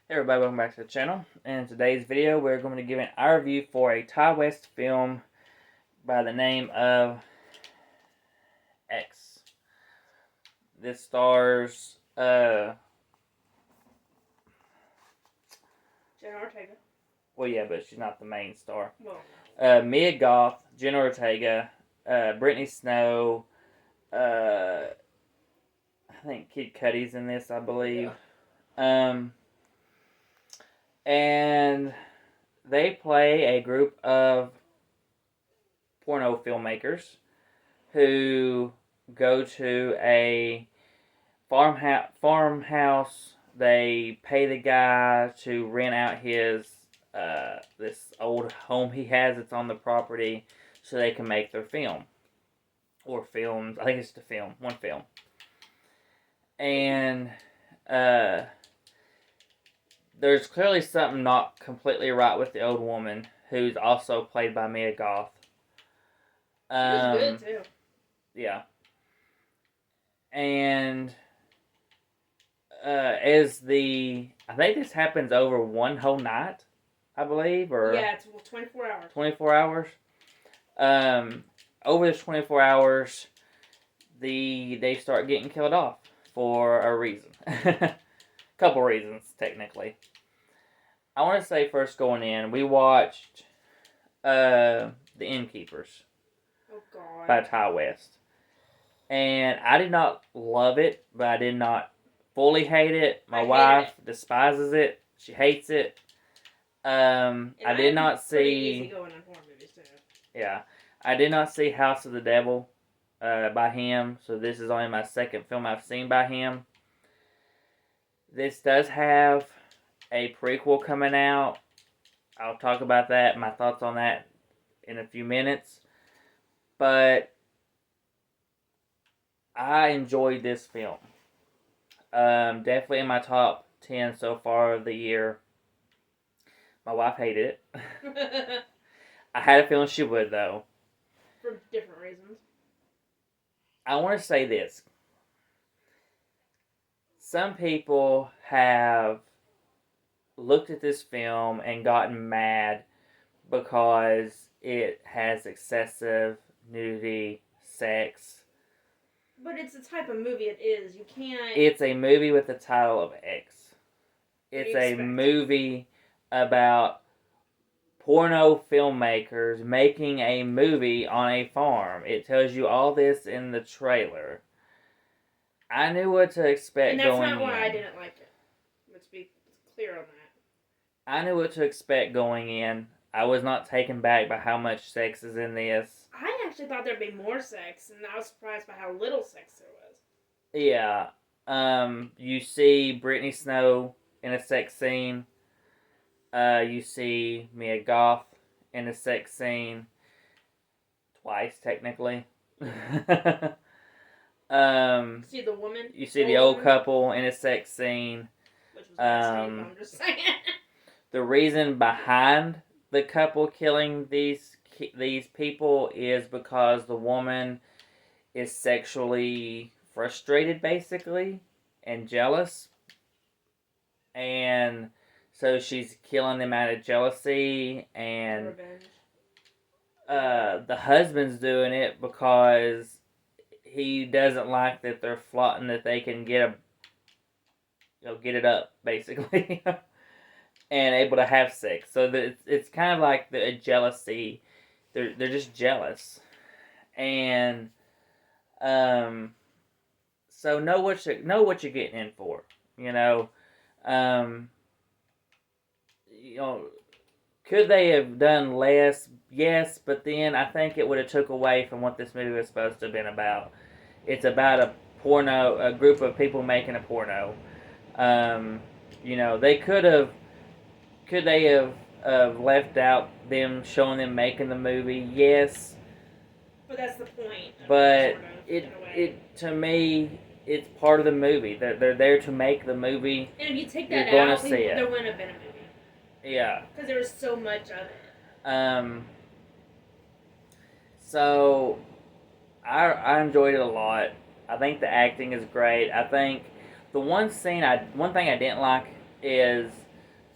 Hey everybody, welcome back to the channel. In today's video, we're going to be giving our review for a Ti West film by the name of X. This stars, Jenna Ortega. well, yeah, but she's not the main star. Well, Mia Goth, Jenna Ortega, Brittany Snow, I think Kid Cudi's in this, I believe. Yeah. And they play a group of porno filmmakers who go to a farmhouse. They pay the guy to rent out his this old home he has that's on the property, so they can make their film or films. I think it's the film, one film, and there's clearly something not completely right with the old woman, who's also played by Mia Goth. She was good too. Yeah. And I think this happens over one whole night, I believe, or yeah, it's 24 hours. 24 hours. Over this 24 hours, they start getting killed off for a reason. Couple reasons, technically. I want to say first going in, we watched The Innkeepers by Ti West. And I did not love it, but I did not fully hate it. My wife despises it. She hates it. I did not see. Easy going on horror movies too. Yeah, I did not see House of the Devil by him. So this is only my second film I've seen by him. This does have a prequel coming out. I'll talk about that, my thoughts on that in a few minutes. But I enjoyed this film. Definitely in my top 10 so far of the year. My wife hated it. I had a feeling she would, though. For different reasons. I want to say this. Some people have looked at this film and gotten mad because it has excessive nudity, sex. But it's the type of movie it is. You can't. It's a movie with the title of X. It's a movie about porno filmmakers making a movie on a farm. It tells you all this in the trailer. I knew what to expect going in. And that's not why I didn't like it. Let's be clear on that. I knew what to expect going in. I was not taken back by how much sex is in this. I actually thought there'd be more sex, and I was surprised by how little sex there was. Yeah. You see Brittany Snow in a sex scene. You see Mia Goth in a sex scene. Twice, technically. See the woman? You see the old couple in a sex scene. Which was I'm just saying. The reason behind the couple killing these people is because the woman is sexually frustrated, basically, and jealous. And so she's killing them out of jealousy, and the husband's doing it because he doesn't like that they're flaunting that they can get it up, basically, and able to have sex. So it's kind of like a jealousy. They're just jealous, and so know what you're getting in for. Could they have done less? Yes, but then I think it would have took away from what this movie was supposed to have been about. It's about a group of people making a porno. They could they have left out them showing them making the movie? Yes. But that's the point. But it to me, it's part of the movie. They're there to make the movie. And if you take that out, there wouldn't have been a movie. Yeah. Because there was so much of it. So I enjoyed it a lot. I think the acting is great. I think the one thing I didn't like is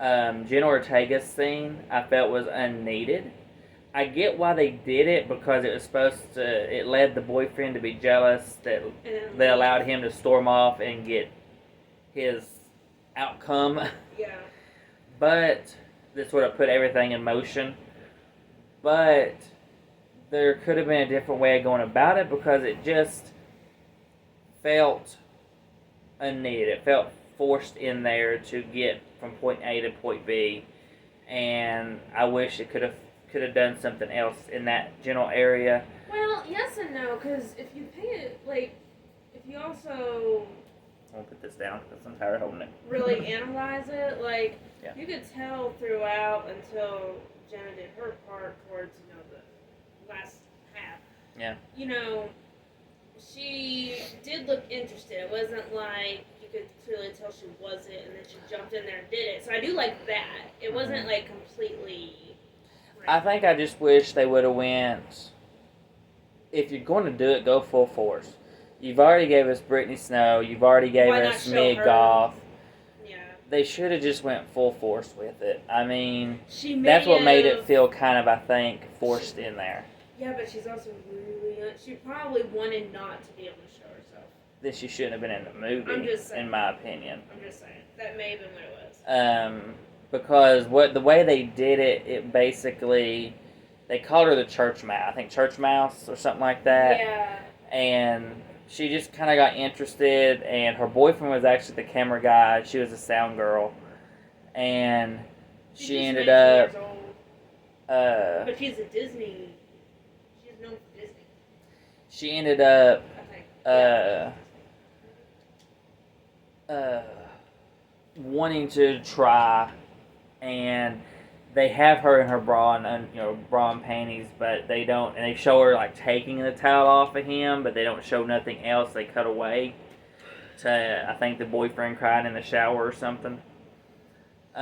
Jenna Ortega's scene I felt was unneeded. I get why they did it because it was supposed to. It led the boyfriend to be jealous that they allowed him to storm off and get his outcome. Yeah. But this would have put everything in motion. But there could have been a different way of going about it because it just felt unneeded. It felt forced in there to get from point A to point B, and I wish it could have done something else in that general area. Well, yes and no, because if you pay it, like, if you also I'll put this down because I'm tired of holding it. really analyze it, like, Yeah. you could tell throughout until Jenna did her part towards, the last half. Yeah. She did look interested. It wasn't like you could clearly tell she wasn't, and then she jumped in there and did it. So I do like that. It wasn't, like, completely... I think I just wish they would have went. If you're going to do it, go full force. You've already gave us Brittany Snow. You've already gave Why us not show Mia her? Goth. Yeah. They should have just went full force with it. I mean, She may that's what made it have- feel kind of, I think, forced in there. Yeah, but she's also really young. She probably wanted not to be able to show herself. That she shouldn't have been in the movie, I'm just saying. in my opinion. I'm just saying. That may have been what it was. Because the way they did it, it basically, they called her the church mouse. I think church mouse or something like that. Yeah. And she just kind of got interested, and her boyfriend was actually the camera guy. She was a sound girl, and She's she just ended 19 up. years old. But she's a Disney. She's known for Disney, She ended up. I think. Wanting to try, and they have her in her bra and bra and panties, but they don't, and they show her like taking the towel off of him, but they don't show nothing else. They cut away to I think the boyfriend crying in the shower or something. But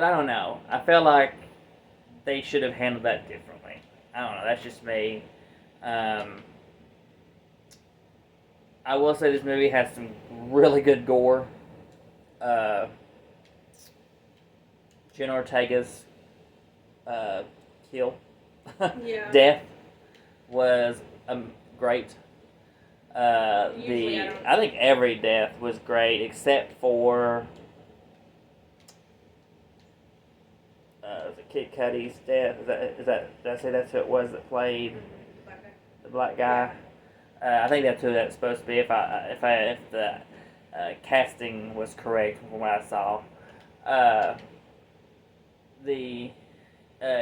I don't know. I feel like they should have handled that differently. I don't know. That's just me. I will say this movie has some really good gore. Jenna Ortega's kill, Yeah. death was great. Usually I think every death was great except for Kid Cudi's death. Is that did I say that's who it was that played the black guy? I think that's who that's supposed to be. If the casting was correct from what I saw,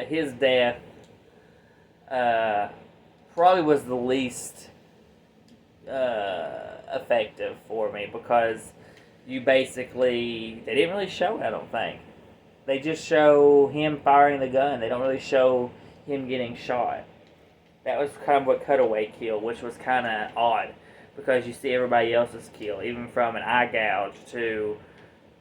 his death probably was the least effective for me because they didn't really show it. I don't think they just show him firing the gun. They don't really show him getting shot. That was kind of what cutaway kill, which was kind of odd because you see everybody else's kill, even from an eye gouge to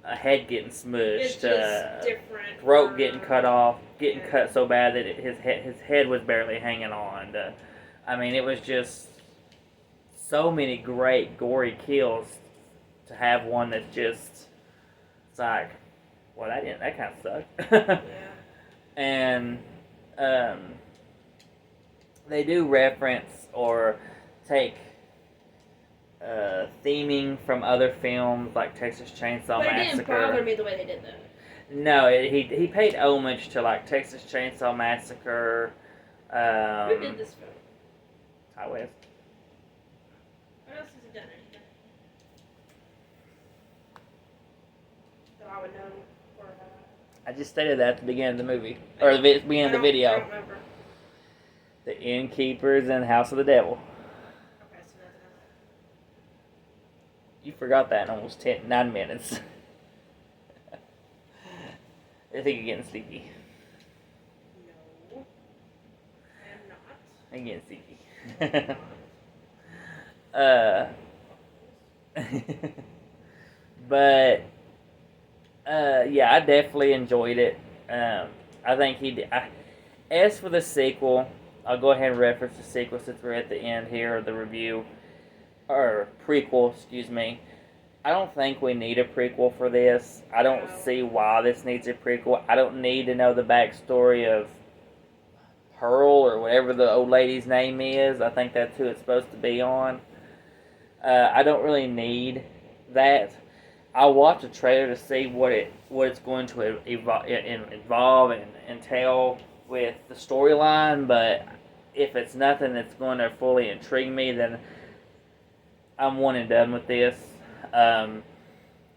a head getting smushed, It's just different. throat getting cut off, getting cut so bad that his head was barely hanging on. I mean, it was just so many great gory kills to have one that's just it's like, well, that kind of sucked. Yeah. And they do reference or take theming from other films like Texas Chainsaw But it Massacre. didn't bother me the way they did that. No, he paid homage to like Texas Chainsaw Massacre. Who did this film? Ty West. What else has he done? Anything that I would know or I just stated that at the beginning of the movie or the beginning of the I video. don't remember. The Innkeepers and House of the Devil. Okay, so nothing else. You forgot that in almost 9 minutes. I think you're getting sleepy. No, I am not. I'm getting sleepy. But yeah, I definitely enjoyed it. I think he did. As for the sequel, I'll go ahead and reference the sequel since we're at the end here of the review or prequel, excuse me. I don't think we need a prequel for this. I don't No. see why this needs a prequel. I don't need to know the backstory of Pearl or whatever the old lady's name is. I think that's who it's supposed to be on. I don't really need that. I'll watch a trailer to see what it's going to involve and entail with the storyline. But if it's nothing that's going to fully intrigue me, then I'm one and done with this.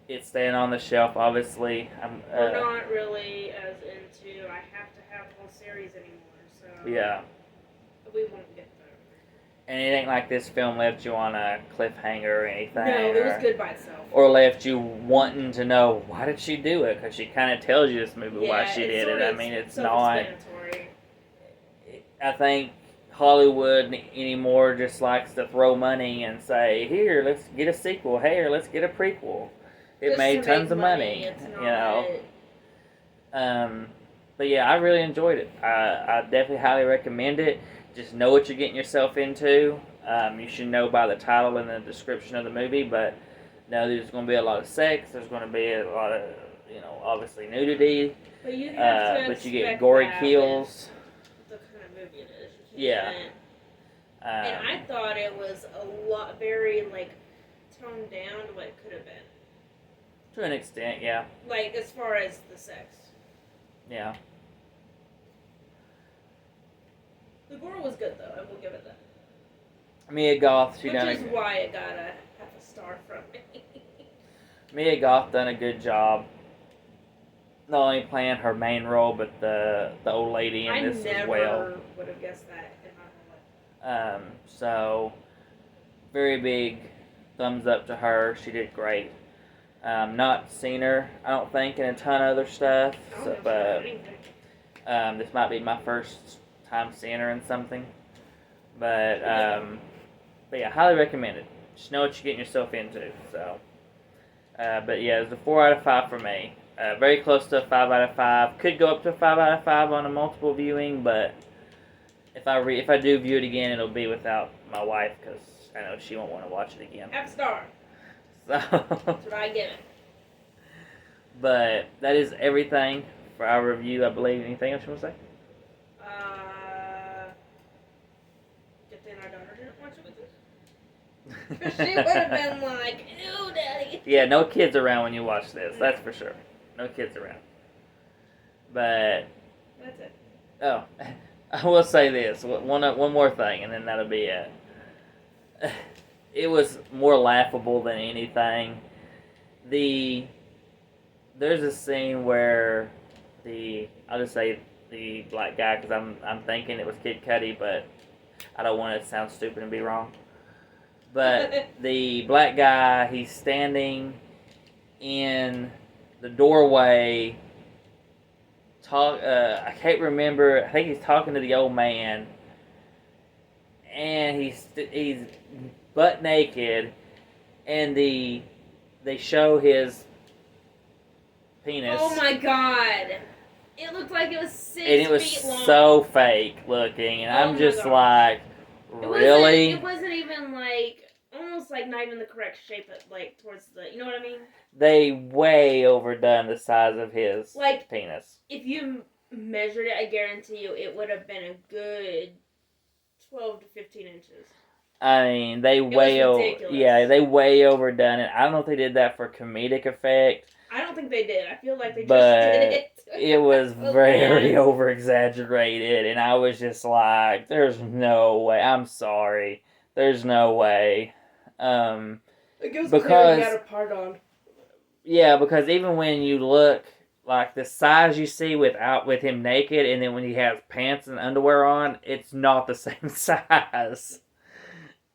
It's staying on the shelf, obviously. We're not really as into I have to have the whole series anymore, so Yeah. we won't get there. And it ain't like this film left you on a cliffhanger or anything. No, it was good by itself. Or left you wanting to know, why did she do it? Because she kind of tells you this movie why she it's did sort it. I of mean, it's not. self-explanatory. I think Hollywood anymore just likes to throw money and say, here, let's get a sequel. Here, let's get a prequel. It Just made to tons make of money. It's not, You know. But yeah, I really enjoyed it. I definitely highly recommend it. Just know what you're getting yourself into. You should know by the title and the description of the movie, but know there's going to be a lot of sex. There's going to be a lot of, obviously nudity. But you have to but you get expect gory that kills. with the kind of movie it is. Yeah. And I thought it was a lot, very like toned down to what it could have been. To an extent, yeah. Like as far as the sex. Yeah. The gore was good though. I will give it that. Mia Goth, Which is why it got a half a star from me. Mia Goth done a good job. Not only playing her main role, but the old lady in this as well. I never would have guessed that in my whole life. So very big thumbs up to her. She did great. Not seen her, I don't think, in a ton of other stuff. But this might be my first time seeing her in something. But yeah, highly recommend it. Just know what you're getting yourself into. So, but yeah, it's a 4 out of 5 for me. Very close to a 5 out of 5. Could go up to a 5 out of 5 on a multiple viewing, but if I do view it again, it'll be without my wife because I know she won't want to watch it again. Half star. So, That's what I give it. But that is everything for our review, I believe. Anything else you want to say? Good thing our daughter didn't watch it with us. She would have been like, ew, daddy. Yeah, no kids around when you watch this. That's for sure. No kids around. But That's it. oh, I will say this one more thing, and then that'll be it. It was more laughable than anything. There's a scene where I'll just say the black guy because I'm thinking it was Kid Cudi, but I don't want it to sound stupid and be wrong. But the black guy, he's standing in the doorway. I can't remember. I think he's talking to the old man, and he's butt naked, and they show his penis. Oh my god. It looked like it was 6 feet long. And it was so fake looking, and I'm just like, really? It wasn't even like, almost like not even the correct shape, like towards the, you know what I mean? They way overdone the size of his like, penis. If you measured it, I guarantee you it would have been a good 12 to 15 inches. I mean, they way overdone it. I don't know if they did that for comedic effect. I don't think they did. I feel like they just did it. It was very over exaggerated, and I was just like, "There's no way." I'm sorry, there's no way. It goes because he had a part on. Yeah, because even when you look like the size you see with him naked, and then when he has pants and underwear on, it's not the same size.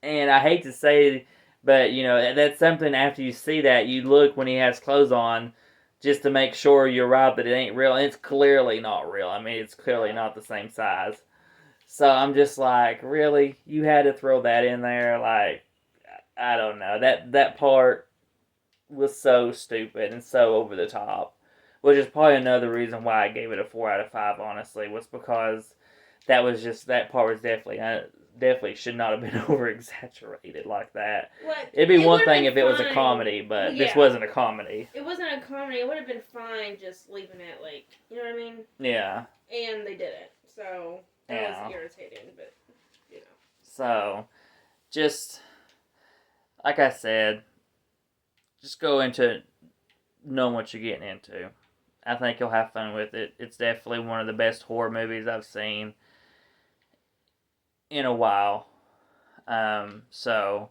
And I hate to say, but that's something. After you see that, you look when he has clothes on, just to make sure you're right that it ain't real. And it's clearly not real. I mean, it's clearly not the same size. So I'm just like, really, you had to throw that in there? Like, I don't know. That part was so stupid and so over the top, which is probably another reason why I gave it a 4 out of 5. Honestly, was because that part was definitely definitely should not have been over exaggerated like that. What? It'd be one would've thing been if it was a fine. comedy, but this Yeah. wasn't a comedy. It wasn't a comedy. It would have been fine just leaving it like, you know what I mean? Yeah. And they didn't. So that Yeah. was irritating, but you know. So, just like I said, just go into it knowing what you're getting into. I think you'll have fun with it. It's definitely one of the best horror movies I've seen in a while. So,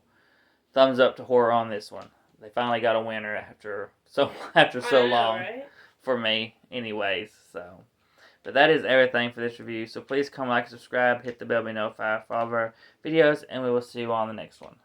thumbs up to horror on this one. They finally got a winner after so I know, long right? for me, anyways. So, but that is everything for this review. So please come like, subscribe, hit the bell, be notified for all of our videos, and we will see you on the next one.